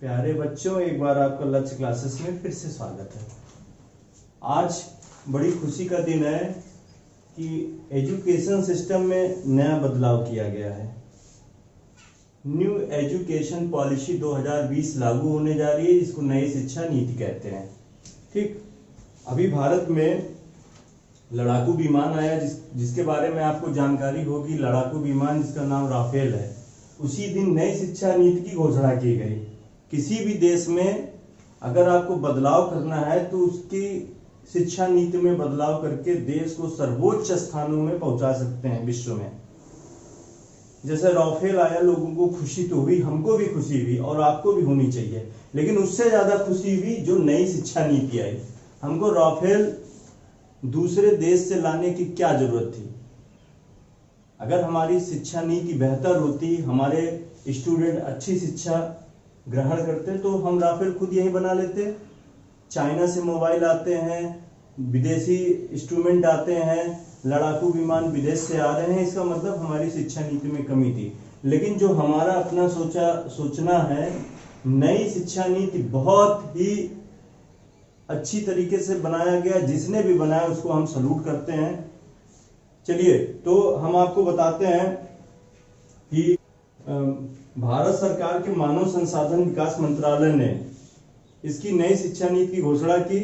प्यारे बच्चों, एक बार आपका लक्ष्य क्लासेस में फिर से स्वागत है। आज बड़ी खुशी का दिन है कि एजुकेशन सिस्टम में नया बदलाव किया गया है। न्यू एजुकेशन पॉलिसी 2020 लागू होने जा रही है, जिसको नई शिक्षा नीति कहते हैं। ठीक, अभी भारत में लड़ाकू विमान आया जिसके बारे में आपको जानकारी होगी। लड़ाकू विमान जिसका नाम राफेल है, उसी दिन नई शिक्षा नीति की घोषणा की गई। किसी भी देश में अगर आपको बदलाव करना है तो उसकी शिक्षा नीति में बदलाव करके देश को सर्वोच्च स्थानों में पहुंचा सकते हैं विश्व में। जैसे राफेल आया, लोगों को खुशी तो हुई, हमको भी खुशी हुई और आपको भी होनी चाहिए, लेकिन उससे ज्यादा खुशी हुई जो नई शिक्षा नीति आई। हमको राफेल दूसरे देश से लाने की क्या जरूरत थी? अगर हमारी शिक्षा नीति बेहतर होती, हमारे स्टूडेंट अच्छी शिक्षा ग्रहण करते, तो हम राफेल खुद यही बना लेते। चाइना से मोबाइल आते हैं, विदेशी इंस्ट्रूमेंट आते हैं, लड़ाकू विमान विदेश से आ रहे हैं, इसका मतलब हमारी शिक्षा नीति में कमी थी। लेकिन जो हमारा अपना सोचना है, नई शिक्षा नीति बहुत ही अच्छी तरीके से बनाया गया। जिसने भी बनाया उसको हम सलूट करते हैं। चलिए, तो हम आपको बताते हैं कि भारत सरकार के मानव संसाधन विकास मंत्रालय ने इसकी नई शिक्षा नीति की घोषणा की।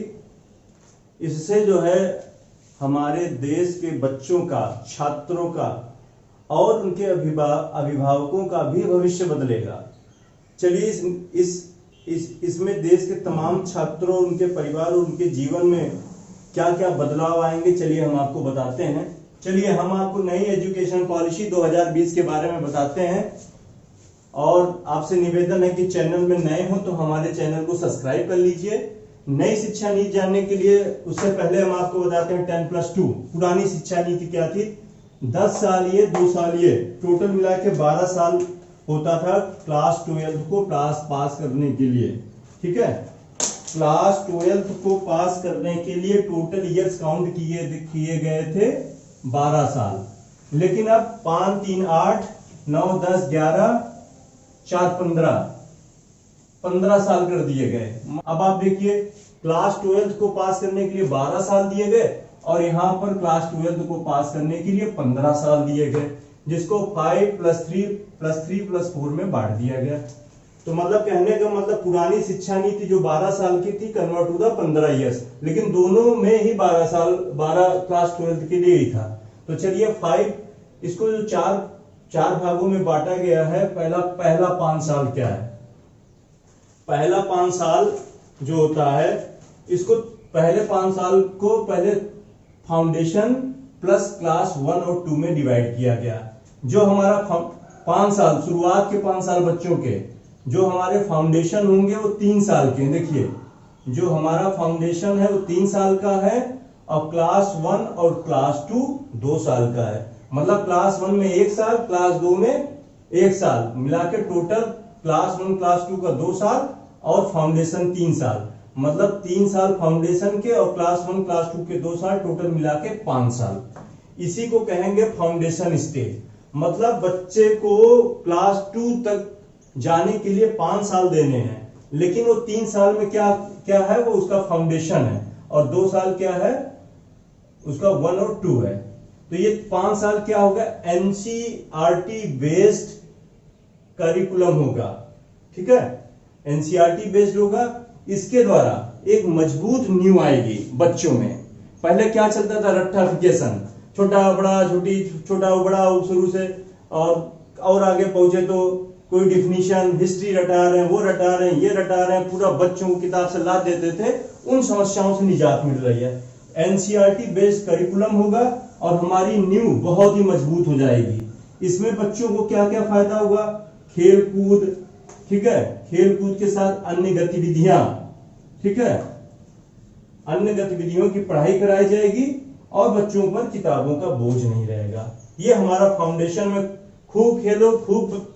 इससे जो है हमारे देश के बच्चों का, छात्रों का और उनके अभिभावकों का भी भविष्य बदलेगा। चलिए, इसमें देश के तमाम छात्रों, उनके परिवार और उनके जीवन में क्या क्या बदलाव आएंगे, चलिए हम आपको बताते हैं। चलिए, हम आपको नई एजुकेशन पॉलिसी 2020 के बारे में बताते हैं। और आपसे निवेदन है कि चैनल में नए हो तो हमारे चैनल को सब्सक्राइब कर लीजिए। नई शिक्षा नीति जानने के लिए उससे पहले हम आपको बताते हैं 10+2 पुरानी शिक्षा नीति क्या थी। 10 साल ये, 2 साल ये, टोटल मिला के 12 साल होता था क्लास 12 को पास करने के लिए। ठीक है, क्लास 12 को पास करने के लिए टोटल ईयर्स काउंट किए गए थे 12 साल। लेकिन अब 5, 3, 8, 9, 10, 11, 4, 15 साल कर दिए गए। अब आप देखिए, क्लास 12 को पास करने के लिए 12 साल दिए गए और यहाँ पर क्लास 12 को पास करने के लिए 15 साल दिए गए, जिसको 5+3+3+4 में बांट दिया गया। तो मतलब कहने का मतलब पुरानी शिक्षा नीति जो 12 साल की थी, कन्वर्ट टू द 15 ईयर्स, लेकिन दोनों में ही 12 साल 12 क्लास 12 के लिए ही था। तो चलिए 5, इसको जो चार भागों में बांटा गया है। पहला 5 साल क्या है? पहला 5 साल जो होता है, इसको पहले 5 साल को पहले फाउंडेशन प्लस क्लास 1 और 2 में डिवाइड किया गया। जो हमारा 5 साल, शुरुआत के 5 साल बच्चों के जो हमारे फाउंडेशन होंगे वो 3 साल के। देखिए, जो हमारा फाउंडेशन है वो 3 साल का है और क्लास 1 और क्लास 2 2 साल का है। मतलब क्लास 1 में 1 साल, क्लास 2 में 1 साल, मिला के टोटल क्लास 1 क्लास 2 का 2 साल और फाउंडेशन 3 साल। मतलब 3 साल फाउंडेशन के और क्लास 1 क्लास 2 के 2 साल, टोटल मिला के 5 साल। इसी को कहेंगे फाउंडेशन स्टेज। मतलब बच्चे को क्लास 2 तक जाने के लिए 5 साल देने हैं, लेकिन वो 3 साल में क्या है, वो उसका फाउंडेशन है, और 2 साल क्या है, उसका 1 और 2 है। तो ये 5 साल क्या होगा? एनसीईआरटी बेस्ड करिकुलम होगा। ठीक है, एनसीईआरटी बेस्ड होगा। इसके द्वारा एक मजबूत नींव आएगी बच्चों में। पहले क्या चलता था? रट्टाफिकेशन, छोटा बड़ा, छोटा बड़ा शुरू से, और आगे पहुंचे तो कोई डिफिनीशन, हिस्ट्री रटा रहे हैं, वो रटा रहे हैं, ये रटा रहे हैं, पूरा बच्चों को किताब से लाद देते थे। उन समस्याओं से निजात मिल रही है। एनसीईआरटी बेस्ड करिकुलम होगा और हमारी नींव बहुत ही मजबूत हो जाएगी। इसमें बच्चों को क्या क्या फायदा होगा? खेल कूद, ठीक है, खेल कूद के साथ अन्य गतिविधियां, ठीक है, अन्य गतिविधियों की पढ़ाई कराई जाएगी और बच्चों पर किताबों का बोझ नहीं रहेगा। ये हमारा फाउंडेशन में खूब खेलो, खूब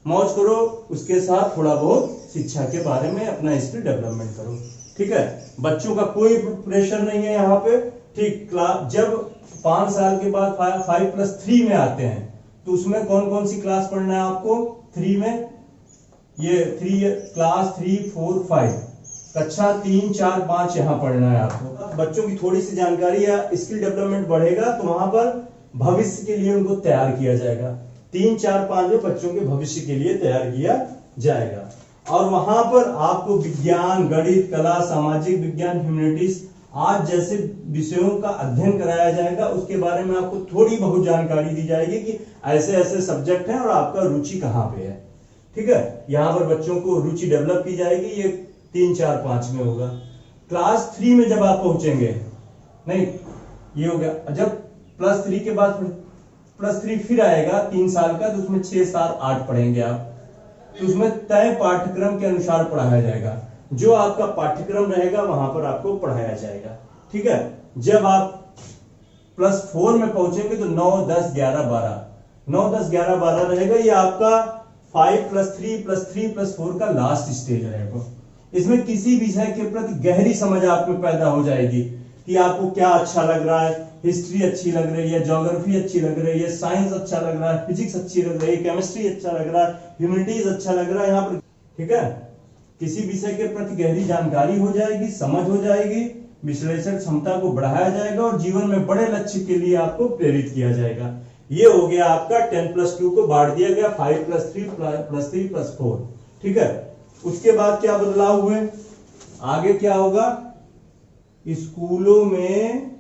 मौज करो, उसके साथ थोड़ा बहुत शिक्षा के बारे में अपना स्किल डेवलपमेंट करो। ठीक है, बच्चों का कोई प्रेशर नहीं है यहाँ पे। ठीक, जब 5 साल के बाद 5+3 में आते हैं तो उसमें कौन कौन सी क्लास पढ़ना है आपको? 3 में ये क्लास 3, 4, 5 कक्षा 3, 4, 5 यहाँ पढ़ना है आपको। बच्चों की थोड़ी सी जानकारी या स्किल डेवलपमेंट बढ़ेगा तो वहां पर भविष्य के लिए उनको तैयार किया जाएगा। 3, 4, 5 में बच्चों के भविष्य के लिए तैयार किया जाएगा। और वहां पर आपको विज्ञान, गणित, कला, सामाजिक विज्ञान, ह्यूमैनिटीज आज जैसे विषयों का अध्ययन कराया जाएगा। उसके बारे में आपको थोड़ी बहुत जानकारी दी जाएगी कि ऐसे ऐसे सब्जेक्ट हैं और आपका रुचि कहाँ पे है। ठीक है, यहाँ पर बच्चों को रुचि डेवलप की जाएगी। ये 3, 4, 5 में होगा। क्लास 3 में जब आप पहुंचेंगे, नहीं ये हो गया। जब +3 के बाद +3 फिर आएगा 3 साल का, तो उसमें 6, 7, 8 पढ़ेंगे आप। तो उसमें तय पाठ्यक्रम के अनुसार पढ़ाया जाएगा। जो आपका पाठ्यक्रम रहेगा वहां पर आपको पढ़ाया जाएगा। ठीक है, जब आप +4 में पहुंचेंगे तो 9, 10, 11, 12 9, 10, 11, 12 रहेगा। ये आपका 5+3+3+4 का लास्ट स्टेज रहेगा। इसमें किसी विषय के प्रति गहरी समझ आप में पैदा हो जाएगी कि आपको क्या अच्छा लग रहा है। हिस्ट्री अच्छी लग रही है, ज्योग्राफी अच्छी लग रही है, साइंस अच्छा लग रहा है, फिजिक्स अच्छी लग रही है, केमिस्ट्री अच्छा लग रहा है, ह्यूमैनिटीज अच्छा लग रहा है यहाँ पर। ठीक है, किसी विषय के प्रति गहरी जानकारी हो जाएगी, समझ हो जाएगी, विश्लेषण क्षमता को बढ़ाया जाएगा और जीवन में बड़े लक्ष्य के लिए आपको प्रेरित किया जाएगा। ये हो गया आपका 10+2 को बांट दिया गया 5+3+3+4। ठीक है, उसके बाद क्या बदलाव हुए, आगे क्या होगा, स्कूलों में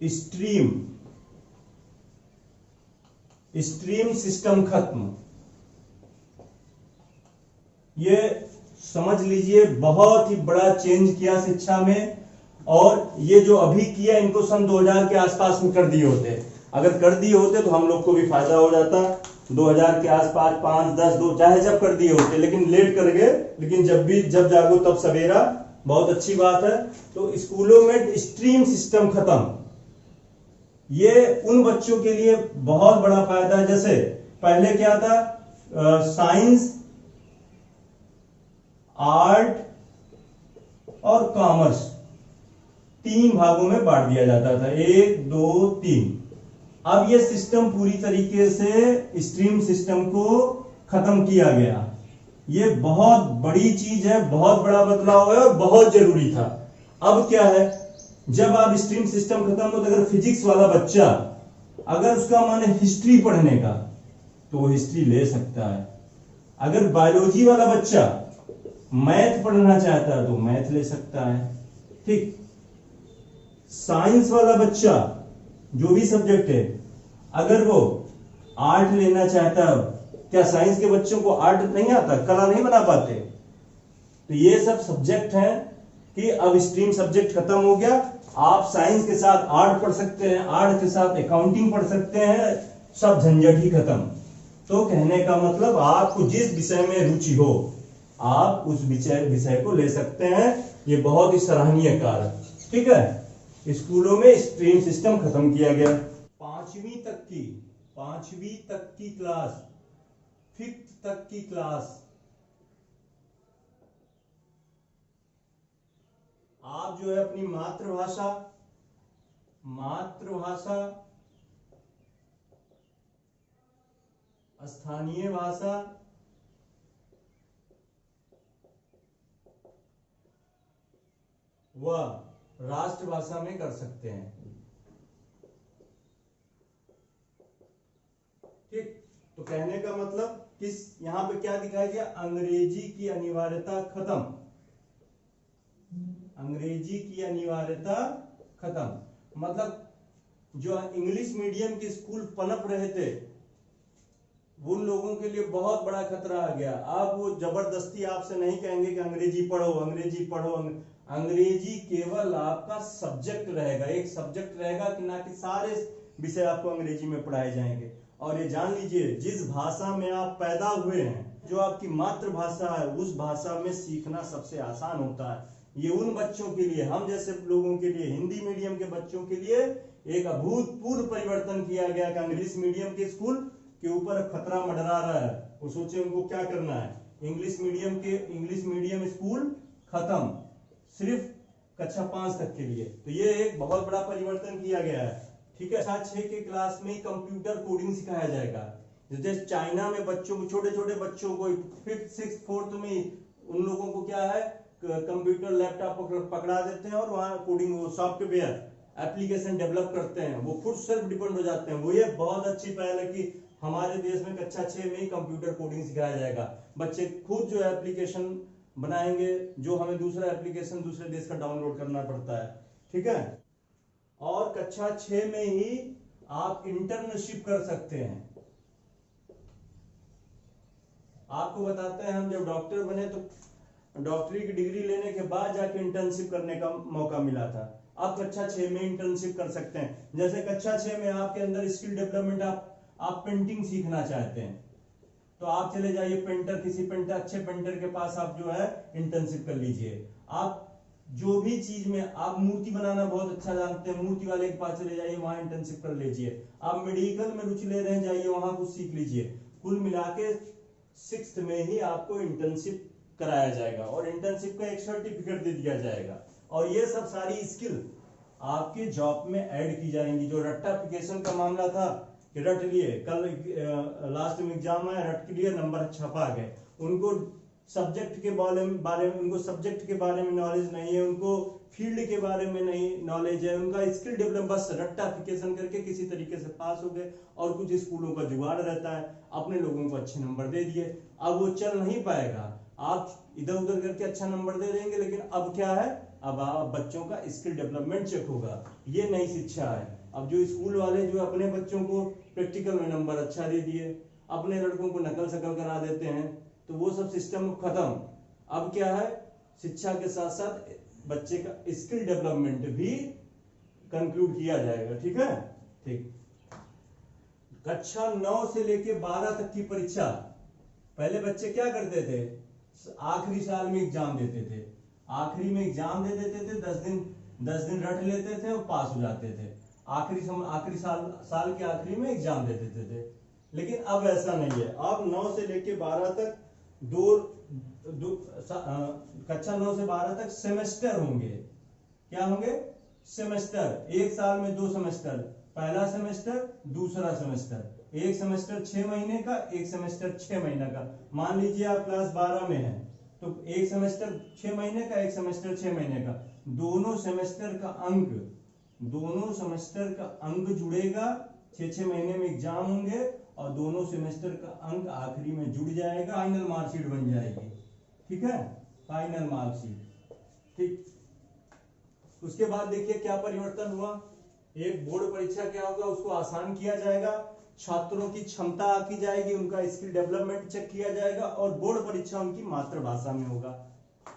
स्ट्रीम सिस्टम खत्म। ये समझ लीजिए बहुत ही बड़ा चेंज किया शिक्षा में। और ये जो अभी किया इनको सन 2000 के आसपास में कर दिए होते। अगर कर दिए होते तो हम लोग को भी फायदा हो जाता। 2000 के आसपास 5, 10, 2 चाहे जब कर दिए होते, लेकिन लेट कर गए। लेकिन जब जागो तब सवेरा, बहुत अच्छी बात है। तो स्कूलों में स्ट्रीम सिस्टम खत्म। ये उन बच्चों के लिए बहुत बड़ा फायदा है। जैसे पहले क्या था, साइंस, आर्ट और कॉमर्स 3 भागों में बांट दिया जाता था, 1, 2, 3। अब ये सिस्टम पूरी तरीके से स्ट्रीम सिस्टम को खत्म किया गया। ये बहुत बड़ी चीज है, बहुत बड़ा बदलाव है और बहुत जरूरी था। अब क्या है, जब आप स्ट्रीम सिस्टम खत्म हो तो अगर फिजिक्स वाला बच्चा, अगर उसका मन है हिस्ट्री पढ़ने का तो वो हिस्ट्री ले सकता है। अगर बायोलॉजी वाला बच्चा मैथ पढ़ना चाहता है तो मैथ ले सकता है। ठीक, साइंस वाला बच्चा जो भी सब्जेक्ट है, अगर वो आर्ट लेना चाहता है, क्या साइंस के बच्चों को आर्ट नहीं आता, कला नहीं बना पाते? तो ये सब सब्जेक्ट हैं कि अब स्ट्रीम सब्जेक्ट खत्म हो गया। आप साइंस के साथ आर्ट पढ़ सकते हैं, आर्ट के साथ अकाउंटिंग पढ़ सकते हैं, सब झंझट ही खत्म। तो कहने का मतलब आपको जिस विषय में रुचि हो आप उस विषय को ले सकते हैं। ये बहुत ही सराहनीय कार्य। ठीक है, स्कूलों में स्ट्रीम सिस्टम खत्म किया गया। 5वीं तक की क्लास, 5th तक की क्लास आप जो है अपनी मातृभाषा, स्थानीय भाषा, व राष्ट्रभाषा में कर सकते हैं। ठीक, तो कहने का मतलब किस, यहां पे क्या दिखाया गया, अंग्रेजी की अनिवार्यता खत्म। अंग्रेजी की अनिवार्यता खत्म। मतलब जो इंग्लिश मीडियम के स्कूल पनप रहे थे उन लोगों के लिए बहुत बड़ा खतरा आ गया। अब वो जबरदस्ती आपसे नहीं कहेंगे कि अंग्रेजी पढ़ो, अंग्रेजी पढ़ो। अंग्रेजी केवल आपका सब्जेक्ट रहेगा, एक सब्जेक्ट रहेगा कि ना कि सारे विषय आपको अंग्रेजी में पढ़ाए जाएंगे। और ये जान लीजिए, जिस भाषा में आप पैदा हुए हैं, जो आपकी मातृभाषा है, उस भाषा में सीखना सबसे आसान होता है। ये उन बच्चों के लिए, हम जैसे लोगों के लिए, हिंदी मीडियम के बच्चों के लिए एक अभूतपूर्व परिवर्तन किया गया कि इंग्लिश मीडियम के स्कूल के ऊपर खतरा मंडरा रहा है। वो सोचे उनको क्या करना है, इंग्लिश मीडियम स्कूल खत्म, सिर्फ कक्षा 5 तक के लिए। तो ये एक बहुत बड़ा परिवर्तन किया गया है। ठीक है, कक्षा 6 के क्लास में कंप्यूटर कोडिंग सिखाया जाएगा। जैसे चाइना में बच्चों को, छोटे छोटे बच्चों को 5th 6th 4th में उन लोगों को क्या है, कंप्यूटर लैपटॉप पकड़ा देते हैं और वहां कोडिंग सॉफ्टवेयर एप्लीकेशन डेवलप करते हैं, वो खुद सेल्फ डिपेंड हो जाते हैं। वो ये बहुत अच्छी पहल है कि हमारे देश में कक्षा 6 में ही कंप्यूटर कोडिंग सिखाया जाएगा। बच्चे खुद जो एप्लीकेशन बनाएंगे, जो हमें दूसरा एप्लीकेशन दूसरे देश का डाउनलोड करना पड़ता है, ठीक है। और कक्षा 6 में ही आप इंटर्नशिप कर सकते हैं। आपको बताते हैं, हम जब डॉक्टर बने तो डॉक्टरी की डिग्री लेने के बाद जाके इंटर्नशिप करने का मौका मिला था। आप कक्षा 6 में इंटर्नशिप कर सकते हैं। जैसे कक्षा 6 में आपके अंदर स्किल डेवलपमेंट, आप पेंटिंग सीखना चाहते हैं तो आप चले जाइए पेंटर, किसी पेंटर, अच्छे पेंटर के पास आप जो है इंटर्नशिप कर लीजिए। आप जो भी चीज में, आप मूर्ति बनाना बहुत अच्छा जानते हैं, मूर्ति वाले के पास चले जाइए, वहां इंटर्नशिप कर लीजिए। आप मेडिकल में रुचि ले रहे हैं, जाइए वहां कुछ सीख लीजिए। कुल मिला के 6th में ही आपको इंटर्नशिप कराया जाएगा और इंटर्नशिप का एक सर्टिफिकेट दे दिया जाएगा। और ये सब सारी स्किल आपके जॉब में ऐड की जाएंगी। जो रट्टाफिकेशन का मामला था कि रट लिए, कल लास्ट में एग्जाम आया, रट के लिए नंबर छपा गए, उनको सब्जेक्ट के बारे में उनको सब्जेक्ट के बारे में नॉलेज नहीं है, उनको फील्ड के बारे में नहीं नॉलेज है, उनका स्किल डेवलप, बस रट्टाफिकेशन करके किसी तरीके से पास हो गए। और कुछ स्कूलों का जुगाड़ रहता है, अपने लोगों को अच्छे नंबर दे दिए। अब वो चल नहीं पाएगा, आप इधर उधर करके अच्छा नंबर दे देंगे, लेकिन अब क्या है, अब आप बच्चों का स्किल डेवलपमेंट चेक होगा। ये नई शिक्षा है। अब जो स्कूल वाले जो अपने बच्चों को प्रैक्टिकल में नंबर अच्छा दे दिए, अपने लड़कों को नकल सकल करा देते हैं, तो वो सब सिस्टम खत्म। अब क्या है, शिक्षा के साथ साथ बच्चे का स्किल डेवलपमेंट भी कंक्लूड किया जाएगा, ठीक है। ठीक, कक्षा 9 से लेके 12 तक की परीक्षा, पहले बच्चे क्या करते थे, आखिरी साल में एग्जाम देते थे, आखिरी में एग्जाम दे देते थे, 10 दिन रट लेते थे और पास हो जाते थे। आखिरी साल के आखिरी में एग्जाम दे देते थे। लेकिन अब ऐसा नहीं है। अब 9 से लेके 12 तक कक्षा 9 से 12 तक सेमेस्टर होंगे। क्या होंगे, सेमेस्टर। एक साल में 2 सेमेस्टर, पहला सेमेस्टर, दूसरा सेमेस्टर। एक सेमेस्टर 6 महीने का, एक सेमेस्टर 6 महीने का। मान लीजिए आप क्लास 12 में हैं, तो एक सेमेस्टर 6 महीने का, एक सेमेस्टर 6 महीने का। दोनों सेमेस्टर का अंक जुड़ेगा, 6 महीने में एग्जाम होंगे और दोनों सेमेस्टर का अंक आखिरी में जुड़ जाएगा, फाइनल मार्कशीट बन जाएगी, ठीक है, फाइनल मार्कशीट। ठीक, उसके बाद देखिए क्या परिवर्तन हुआ। एक बोर्ड परीक्षा क्या होगा, उसको आसान किया जाएगा, छात्रों की क्षमता आकी जाएगी, उनका स्किल डेवलपमेंट चेक किया जाएगा और बोर्ड परीक्षा उनकी मातृभाषा में होगा।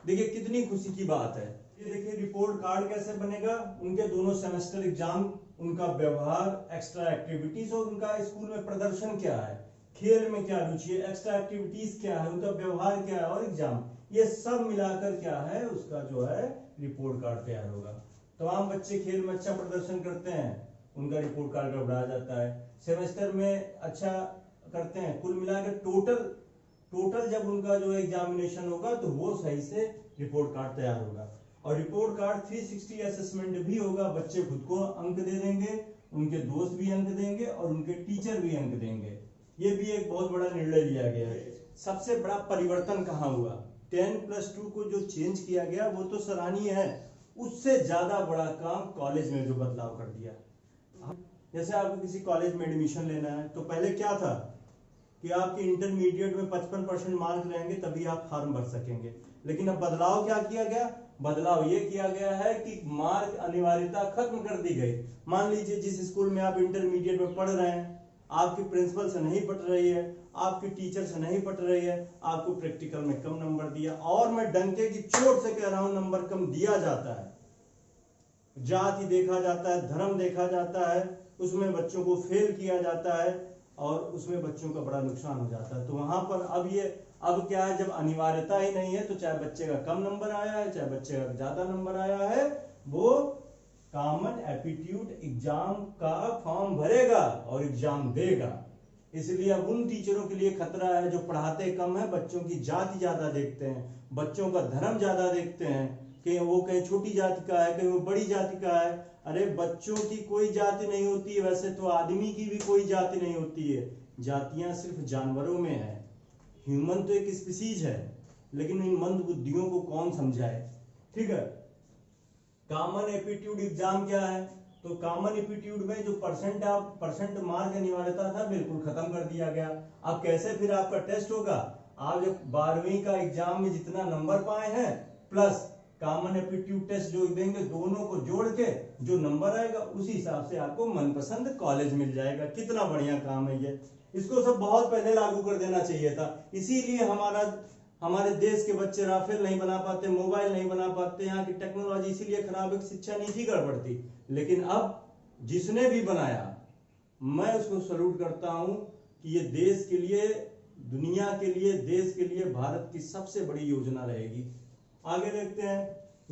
देखिए कितनी खुशी की बात है। ये देखिए रिपोर्ट कार्ड कैसे बनेगा, उनके दोनों सेमेस्टर एग्जाम, उनका व्यवहार, एक्स्ट्रा एक्टिविटीज और उनका स्कूल में प्रदर्शन क्या है, खेल में क्या रुचि है, एक्स्ट्रा एक्टिविटीज क्या है, उनका व्यवहार क्या है और एग्जाम, ये सब मिलाकर क्या है, उसका जो है रिपोर्ट कार्ड तैयार होगा। तमाम बच्चे खेल में अच्छा प्रदर्शन करते हैं, उनका रिपोर्ट कार्ड गड़बड़ा जाता है। सेमेस्टर में अच्छा करते हैं, कुल मिलाकर टोटल जब उनका जो एग्जामिनेशन होगा तो वो सही से रिपोर्ट कार्ड तैयार होगा। और रिपोर्ट कार्ड 360 असेसमेंट भी होगा। बच्चे खुद को अंक दे देंगे, उनके दोस्त भी अंक देंगे और उनके टीचर भी अंक देंगे। ये भी एक बहुत बड़ा निर्णय लिया गया है। सबसे बड़ा परिवर्तन कहाँ हुआ, 10+2 को जो चेंज किया गया वो तो सराहनीय है, उससे ज्यादा बड़ा काम कॉलेज में जो बदलाव कर दिया। जैसे आपको किसी कॉलेज में एडमिशन लेना है तो पहले क्या था कि आपके इंटरमीडिएट में 55% मार्क रहेंगे तभी आप फॉर्म भर सकेंगे। लेकिन अब बदलाव क्या किया गया, बदलाव ये किया गया है कि मार्क अनिवार्यता खत्म कर दी गई। मान लीजिए जिस स्कूल में आप इंटरमीडिएट में पढ़ रहे हैं, आपकी प्रिंसिपल से नहीं पट रही है, आपके टीचर से नहीं पट रही है, आपको प्रैक्टिकल में कम नंबर दिया, और मैं डंके की चोट से कह रहा हूं नंबर कम दिया जाता है, जाति देखा जाता है, धर्म देखा जाता है, उसमें बच्चों को फेल किया जाता है और उसमें बच्चों का बड़ा नुकसान हो जाता है। तो वहां पर अब क्या है, जब अनिवार्यता ही नहीं है तो चाहे बच्चे का कम नंबर आया है चाहे बच्चे का ज्यादा नंबर आया है, वो कॉमन एप्टीट्यूड एग्जाम का फॉर्म भरेगा और एग्जाम देगा। इसलिए अब उन टीचरों के लिए खतरा है जो पढ़ाते कम है, बच्चों की जाति ज्यादा देखते हैं, बच्चों का धर्म ज्यादा देखते हैं कि वो कहीं छोटी जाति का है, कहीं वो बड़ी जाति का है। अरे बच्चों की कोई जाति नहीं होती है, वैसे तो आदमी की भी कोई जाति नहीं होती है। जातियां सिर्फ जानवरों में है। ह्यूमन तो एक स्पीसीज है, लेकिन इन मंद बुद्धियों को कौन समझाए। ठीक है। कॉमन एप्टीट्यूड एग्जाम क्या है? तो कॉमन एप्टीट्यूड में जो परसेंट मार्क अनिवार्यता था बिल्कुल खत्म कर दिया गया। अब कैसे फिर आपका टेस्ट होगा? आप जब 12वीं का एग्जाम में जितना नंबर पाए हैं प्लस कॉमन एप्टीट्यूड टेस्ट जो देंगे, दोनों को जोड़ के जो नंबर आएगा उसी हिसाब से आपको मनपसंद कॉलेज मिल जाएगा। कितना बढ़िया काम है ये। इसको सब बहुत पहले लागू कर देना चाहिए था। इसीलिए हमारे देश के बच्चे राफेल नहीं बना पाते, मोबाइल नहीं बना पाते, यहाँ की टेक्नोलॉजी इसीलिए खराब है, शिक्षा नीति गड़बड़ थी। लेकिन अब जिसने भी बनाया, मैं उसको सल्यूट करता हूं कि ये देश के लिए, दुनिया के लिए, देश के लिए भारत की सबसे बड़ी योजना रहेगी। आगे देखते हैं।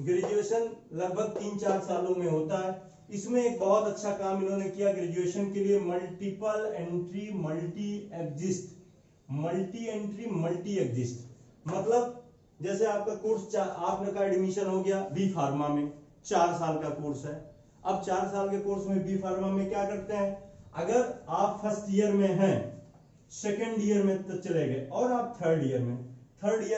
ग्रेजुएशन लगभग 3-4 सालों में होता है। इसमें एक बहुत अच्छा काम इन्होंने किया ग्रेजुएशन के लिए, मल्टीपल एंट्री मल्टी एग्जिस्ट। मतलब जैसे आपका कोर्स आपने का एडमिशन हो गया बी फार्मा में, 4 साल का कोर्स है। अब 4 साल के कोर्स में बी फार्मा में क्या करते हैं? अगर आप फर्स्ट ईयर में हैं, सेकेंड ईयर में तो चले गए और आप थर्ड ईयर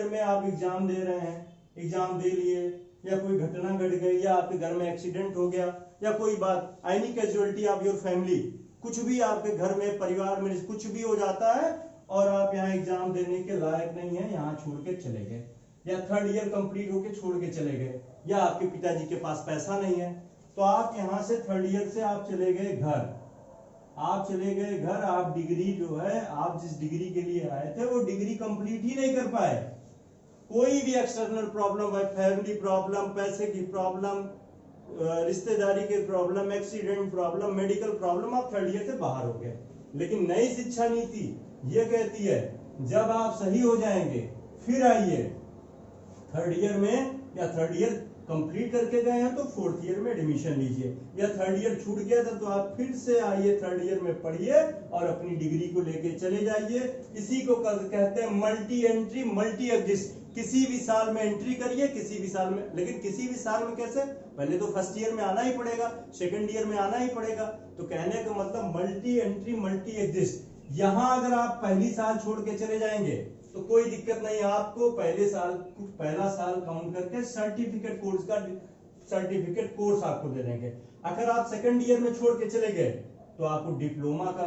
में आप एग्जाम दे रहे हैं, एग्जाम दे लिए या कोई घटना घट गई या आपके घर में एक्सीडेंट हो गया या कोई बात, any casualty of your family, कुछ भी आपके घर में, परिवार में कुछ भी हो जाता है और आप यहाँ एग्जाम देने के लायक नहीं है, यहाँ छोड़ के चले गए, या थर्ड ईयर कंप्लीट होके छोड़ के चले गए, या आपके पिताजी के पास पैसा नहीं है, तो आप यहाँ से थर्ड ईयर से आप चले गए घर। आप डिग्री जो है, आप जिस डिग्री के लिए आए थे वो डिग्री कंप्लीट ही नहीं कर पाए। कोई भी एक्सटर्नल प्रॉब्लम है, फैमिली प्रॉब्लम, पैसे की प्रॉब्लम, रिश्तेदारी के problem, accident problem, medical problem, आप थर्ड ईयर से बाहर हो गए। लेकिन नई शिक्षा नीति ये कहती है जब आप सही हो जाएंगे फिर आइए थर्ड ईयर में, या थर्ड ईयर कंप्लीट करके गए हैं तो फोर्थ ईयर में एडमिशन लीजिए, या थर्ड ईयर छूट गया था तो आप फिर से आइए, थर्ड ईयर में पढ़िए और अपनी डिग्री को लेके चले जाइए। इसी को कहते हैं मल्टी एंट्री मल्टी एग्जिस्ट। किसी भी साल में एंट्री करिए, किसी भी साल में, लेकिन किसी भी साल में कैसे? पहले तो फर्स्ट ईयर में आना ही पड़ेगा, सेकेंड ईयर में आना ही पड़ेगा। तो कहने का मतलब मल्टी एंट्री मल्टी एग्जिस्ट। यहां अगर आप पहली साल छोड़ के चले जाएंगे तो कोई दिक्कत नहीं, आपको पहला साल काउंट करके सर्टिफिकेट कोर्स आपको दे देंगे। अगर आप सेकंड ईयर में छोड़ के चले गए तो आपको डिप्लोमा का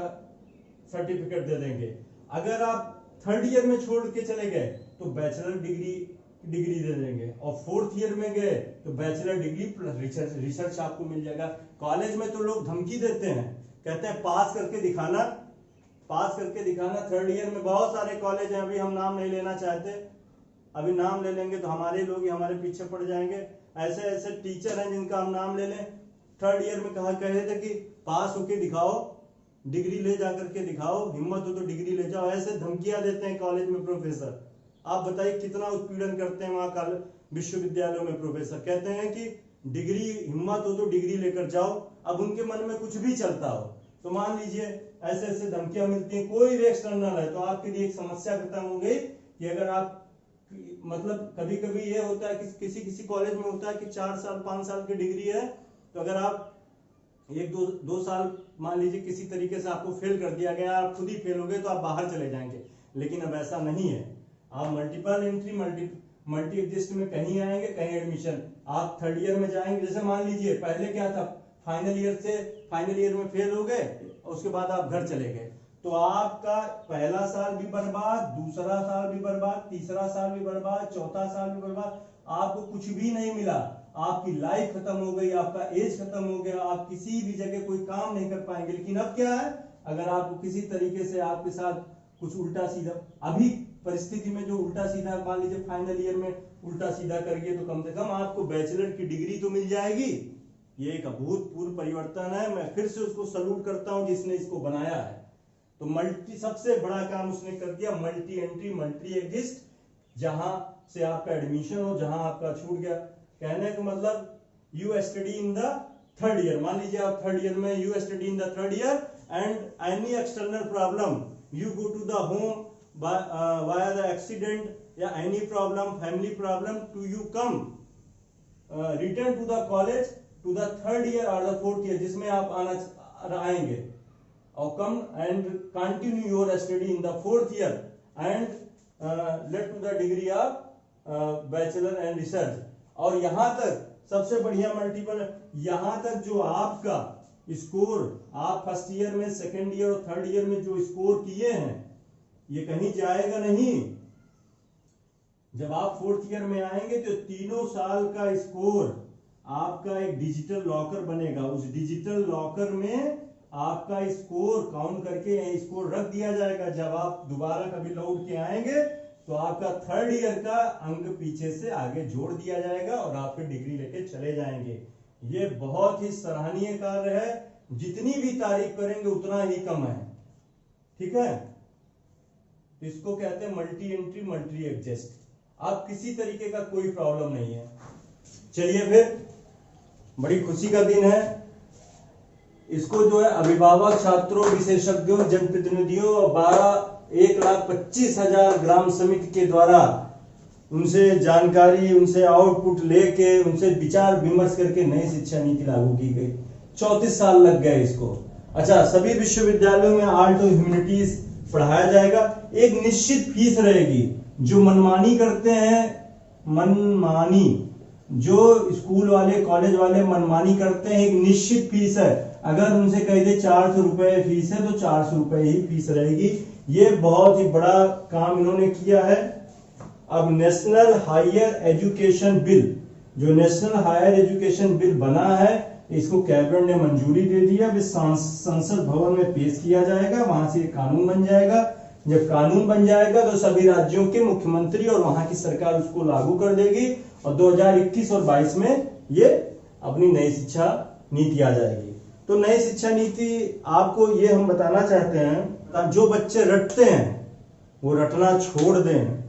सर्टिफिकेट दे देंगे। अगर आप थर्ड ईयर में छोड़ के चले गए तो बैचलर डिग्री दे देंगे, और फोर्थ ईयर में गए तो बैचलर डिग्री प्लस रिसर्च आपको मिल जाएगा। कॉलेज में तो लोग धमकी देते हैं, कहते हैं पास करके दिखाना। थर्ड ईयर में बहुत सारे कॉलेज हैं, अभी हम नाम नहीं लेना चाहते, अभी नाम ले लेंगे तो हमारे लोग ही हमारे पीछे पड़ जाएंगे। ऐसे ऐसे टीचर हैं जिनका हम नाम ले लें, थर्ड ईयर में कह रहे थे कि पास होके दिखाओ, डिग्री ले जा करके दिखाओ, हिम्मत हो तो डिग्री ले जाओ। ऐसे धमकियां देते हैं कॉलेज में प्रोफेसर। आप बताइए कितना उत्पीड़न करते हैं वहां विश्वविद्यालयों में प्रोफेसर। कहते हैं कि डिग्री, हिम्मत हो तो डिग्री लेकर जाओ। अब उनके मन में कुछ भी चलता हो तो मान लीजिए ऐसे ऐसे धमकियां मिलती हैं, कोई भी एक्सटर्नल है तो आपके लिए एक समस्या खत्म हो गई कि अगर आप, मतलब कभी कभी ये होता है कि किसी कॉलेज में होता है कि 4 साल 5 साल की डिग्री है, तो अगर आप 1-2 साल मान लीजिए किसी तरीके से आपको फेल कर दिया गया, आप खुद ही फेल हो गए तो आप बाहर चले जाएंगे। लेकिन अब ऐसा नहीं है, आप मल्टीपल एंट्री मल्टी एग्जिस्ट में कहीं आएंगे, कहीं एडमिशन। आप थर्ड ईयर में जाएंगे, जैसे मान लीजिए पहले क्या था, फाइनल ईयर में फेल हो गए, उसके बाद आप घर चले गए, तो आपका पहला साल भी बर्बाद, दूसरा साल भी बर्बाद, तीसरा साल भी बर्बाद, चौथा साल भी बर्बाद, आपको कुछ भी नहीं मिला, आपकी लाइफ खत्म हो गई, आपका एज खत्म हो गया, आप किसी भी जगह कोई काम नहीं कर पाएंगे। लेकिन अब क्या है, अगर आपको किसी तरीके से आपके साथ कुछ उल्टा सीधा, अभी परिस्थिति में जो उल्टा सीधा, मान लीजिए फाइनल ईयर में उल्टा सीधा करिए तो कम से कम आपको बैचलर की डिग्री तो मिल जाएगी। ये एक अभूतपूर्व परिवर्तन है, मैं फिर से उसको सल्यूट करता हूं जिसने इसको बनाया है। तो सबसे बड़ा काम उसने कर दिया, मल्टी एंट्री मल्टी एग्जिस्ट, जहां से आपका एडमिशन हो, जहां आपका छूट गया। कहने का मतलब you study in the third year, मान लीजिए आप थर्ड ईयर में, you study in the third year and any external problem you go to the home via the accident या any problem, family problem, to you come return to the college to the third year और the fourth year, जिसमें आप आएंगे। or come and continue your study in the 4th year and let to the degree of bachelor and research। और यहाँ तक सबसे बढ़िया multiple, यहाँ तक जो आपका स्कोर आप फर्स्ट ईयर में, सेकेंड ईयर और थर्ड ईयर में जो स्कोर किए हैं ये कहीं जाएगा नहीं। जब आप 4th ईयर में आएंगे तो तीनों साल का स्कोर आपका एक डिजिटल लॉकर बनेगा। उस डिजिटल लॉकर में आपका स्कोर काउंट करके स्कोर रख दिया जाएगा। जब आप दोबारा कभी लौट के आएंगे तो आपका 3rd ईयर का अंक पीछे से आगे जोड़ दिया जाएगा और आपकी डिग्री लेके चले जाएंगे। ये बहुत ही सराहनीय कार्य है, जितनी भी तारीफ करेंगे उतना ही कम है, ठीक है। इसको कहते हैं मल्टी एंट्री मल्टी एडजस्ट। अब किसी तरीके का कोई प्रॉब्लम नहीं है। चलिए फिर, बड़ी खुशी का दिन है। इसको जो है अभिभावक, छात्रों, विशेषज्ञों, जनप्रतिनिधियों और 1,25,000 ग्राम समिति के द्वारा उनसे जानकारी, उनसे आउटपुट लेके, उनसे विचार विमर्श करके नई शिक्षा नीति लागू की गई। 34 साल लग गए इसको। अच्छा, सभी विश्वविद्यालयों में आर्ट और ह्यूमैनिटीज पढ़ाया जाएगा। एक निश्चित फीस रहेगी। जो मनमानी करते हैं, मनमानी, जो स्कूल वाले, कॉलेज वाले मनमानी करते हैं, एक निश्चित फीस है। अगर उनसे कह दे 400 रुपए फीस है तो 400 रुपए ही फीस रहेगी। ये बहुत ही बड़ा काम इन्होंने किया है। अब नेशनल हायर एजुकेशन बिल, जो नेशनल हायर एजुकेशन बिल बना है, इसको कैबिनेट ने मंजूरी दे दिया। अभी संसद भवन में पेश किया जाएगा, वहां से कानून बन जाएगा। जब कानून बन जाएगा तो सभी राज्यों के मुख्यमंत्री और वहां की सरकार उसको लागू कर देगी और 2021 और 22 में ये अपनी नई शिक्षा नीति आ जाएगी। तो नई शिक्षा नीति आपको ये हम बताना चाहते हैं, जो बच्चे रटते हैं वो रटना छोड़ दें।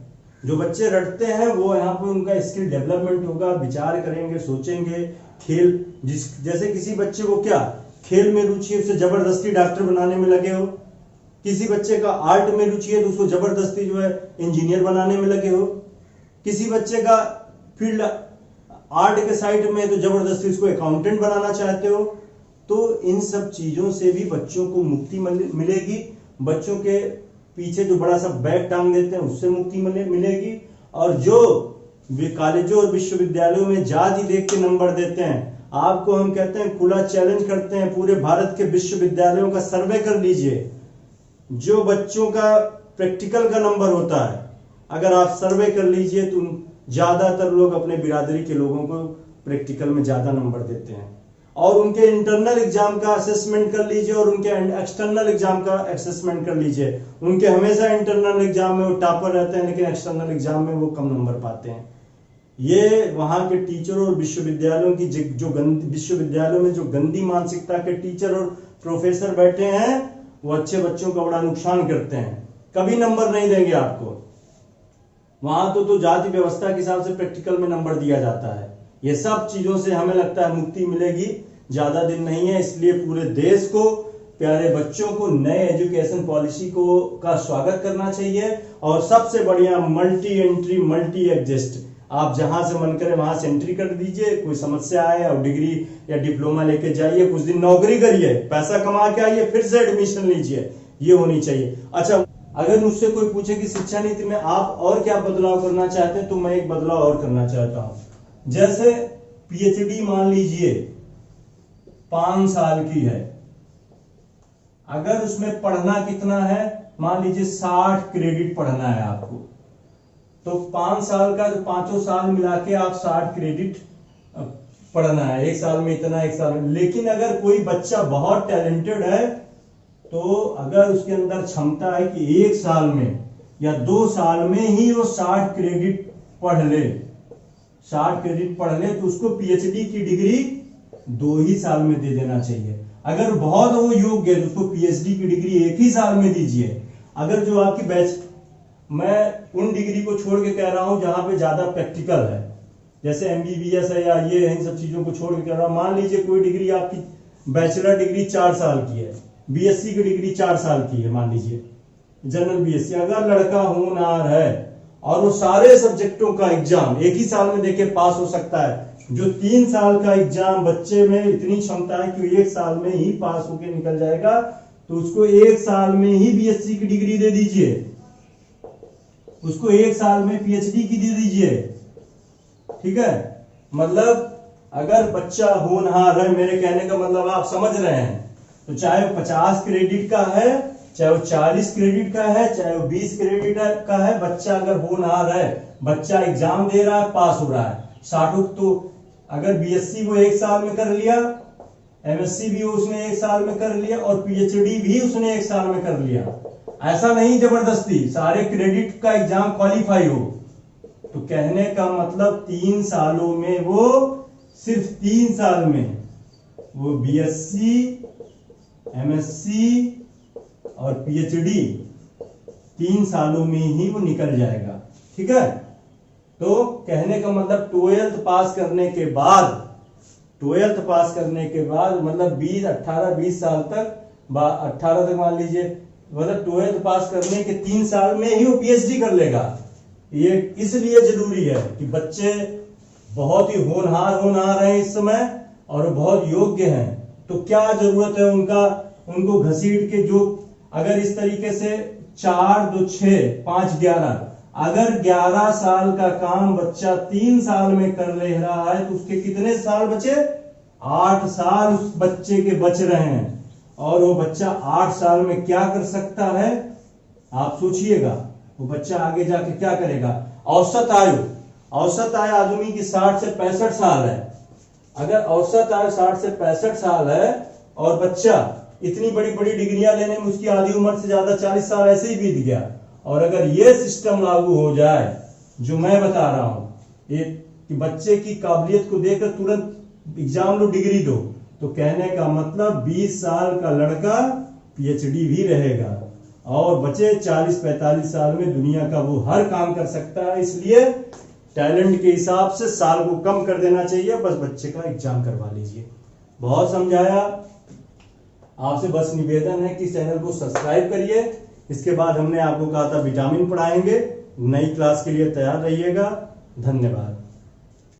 जो बच्चे रटते हैं वो यहाँ पे उनका स्किल डेवलपमेंट होगा, विचार करेंगे, सोचेंगे। खेल, जैसे किसी बच्चे को क्या खेल में रुचि है, उसे जबरदस्ती डॉक्टर बनाने में लगे हो। किसी बच्चे का आर्ट में रुचि है तो उसको जबरदस्ती जो है इंजीनियर बनाने में लगे हो। किसी बच्चे का फील्ड आर्ट के साइड में है तो जबरदस्ती उसको अकाउंटेंट बनाना चाहते हो। तो इन सब चीजों से भी बच्चों को मुक्ति मिलेगी। बच्चों के पीछे जो बड़ा सा बैग टांग देते हैं उससे मुक्ति मिलेगी। और जो कॉलेजों और विश्वविद्यालयों में जाति देख के नंबर देते हैं, आपको हम कहते हैं, खुला चैलेंज करते हैं, पूरे भारत के विश्वविद्यालयों का सर्वे कर लीजिए। जो बच्चों का प्रैक्टिकल का नंबर होता है, अगर आप सर्वे कर लीजिए तो ज्यादातर लोग अपने बिरादरी के लोगों को प्रैक्टिकल में ज्यादा नंबर देते हैं। और उनके इंटरनल एग्जाम का असेसमेंट कर लीजिए और उनके एक्सटर्नल एग्जाम का असेसमेंट कर लीजिए। उनके हमेशा इंटरनल एग्जाम में वो टॉपर रहते हैं, लेकिन एक्सटर्नल एग्जाम में वो कम नंबर पाते हैं। ये वहां के टीचरों और विश्वविद्यालयों की जो विश्वविद्यालयों में जो गंदी मानसिकता के टीचर और प्रोफेसर बैठे हैं, वो अच्छे बच्चों का बड़ा नुकसान करते हैं। कभी नंबर नहीं देंगे आपको। वहां तो जाति व्यवस्था के हिसाब से प्रैक्टिकल में नंबर दिया जाता है। ये सब चीजों से हमें लगता है मुक्ति मिलेगी, ज्यादा दिन नहीं है। इसलिए पूरे देश को, प्यारे बच्चों को नए एजुकेशन पॉलिसी का स्वागत करना चाहिए। और सबसे बढ़िया मल्टी एंट्री मल्टी एडजस्ट, आप जहां से मन करे वहां से एंट्री कर दीजिए। कोई समस्या आए और डिग्री या डिप्लोमा लेके जाइए, कुछ दिन नौकरी करिए, पैसा कमा के आइए, फिर से एडमिशन लीजिए। ये होनी चाहिए। अच्छा, अगर मुझसे कोई पूछे कि शिक्षा नीति में आप और क्या बदलाव करना चाहते हैं, तो मैं एक बदलाव और करना चाहता हूं। जैसे पीएचडी मान लीजिए 5 साल की है, अगर उसमें पढ़ना कितना है, मान लीजिए 60 क्रेडिट पढ़ना है आपको, तो 5 साल का, तो 5 साल मिला के आप 60 क्रेडिट पढ़ना है। एक साल में इतना, एक साल में। लेकिन अगर कोई बच्चा बहुत टैलेंटेड है, तो अगर उसके अंदर क्षमता है कि 1 साल में या 2 साल में ही वो 60 क्रेडिट पढ़ ले, 60 क्रेडिट पढ़ ले, तो उसको पीएचडी की डिग्री 2 ही साल में दे देना चाहिए। अगर बहुत वो योग्य है तो उसको पीएचडी की डिग्री 1 ही साल में दीजिए। अगर जो आपकी बैच, मैं उन डिग्री को छोड़ के कह रहा हूं जहां पे ज्यादा प्रैक्टिकल है, जैसे एमबीबीएस है या ये इन सब चीजों को छोड़ के कह रहा हूं। मान लीजिए कोई डिग्री आपकी बैचलर डिग्री 4 साल की है, बीएससी की डिग्री 4 साल की है, मान लीजिए जनरल बीएससी। अगर लड़का होनहार है और वो सारे सब्जेक्टों का एग्जाम 1 ही साल में देके पास हो सकता है, जो 3 साल का एग्जाम बच्चे में इतनी क्षमता है कि 1 साल में ही पास होके निकल जाएगा, तो उसको 1 साल में ही बीएससी की डिग्री दे दीजिए, उसको 1 साल में पीएचडी की दे दीजिए। ठीक है, मतलब अगर बच्चा होनहार है, मेरे कहने का मतलब आप समझ रहे हैं, तो चाहे वो 50 क्रेडिट का है, चाहे वो 40 क्रेडिट का है, चाहे वो 20 क्रेडिट का है, बच्चा अगर होनहार है, बच्चा एग्जाम दे रहा है, पास हो रहा है, 60 तो अगर बीएससी वो 1 साल में कर लिया, एमएससी भी उसने 1 साल में कर लिया और पीएचडी भी उसने 1 साल में कर लिया। ऐसा नहीं जबरदस्ती सारे क्रेडिट का एग्जाम क्वालिफाई हो। तो कहने का मतलब 3 सालों में वो, सिर्फ 3 साल में वो बीएससी, एमएससी और पीएचडी 3 सालों में ही वो निकल जाएगा। ठीक है, तो कहने का मतलब 12th पास करने के बाद, 12th पास करने के बाद मतलब 18-20 साल तक, 18 तक मान लीजिए, मतलब 12th पास करने के 3 साल में ही वो पीएचडी कर लेगा। ये इसलिए जरूरी है कि बच्चे बहुत ही होनहार हैं इस समय और बहुत योग्य हैं। तो क्या जरूरत है उनको घसीट के, जो अगर इस तरीके से 4, 2, 6, 5, 11, अगर 11 साल का काम बच्चा 3 साल में कर ले रहा है तो उसके कितने साल बचे? 8 साल उस बच्चे के बच रहे हैं। और वो बच्चा 8 साल में क्या कर सकता है आप सोचिएगा। वो बच्चा आगे जाके क्या करेगा? औसत आयु आदमी की 60 से 65 साल है। अगर औसत आयु 60 से 65 साल है और बच्चा इतनी बड़ी बड़ी डिग्रियां लेने में उसकी आधी उम्र से ज्यादा 40 साल ऐसे ही बीत गया, और अगर ये सिस्टम लागू हो जाए जो मैं बता रहा हूं, कि बच्चे की काबिलियत को देखकर तुरंत एग्जाम लो, डिग्री दो, तो कहने का मतलब 20 साल का लड़का पीएचडी भी रहेगा और बचे 40-45 साल में दुनिया का वो हर काम कर सकता है। इसलिए टैलेंट के हिसाब से साल को कम कर देना चाहिए, बस बच्चे का एग्जाम करवा लीजिए। बहुत समझाया आपसे, बस निवेदन है कि चैनल को सब्सक्राइब करिए। इसके बाद हमने आपको कहा था विटामिन पढ़ाएंगे। नई क्लास के लिए तैयार रहिएगा। धन्यवाद।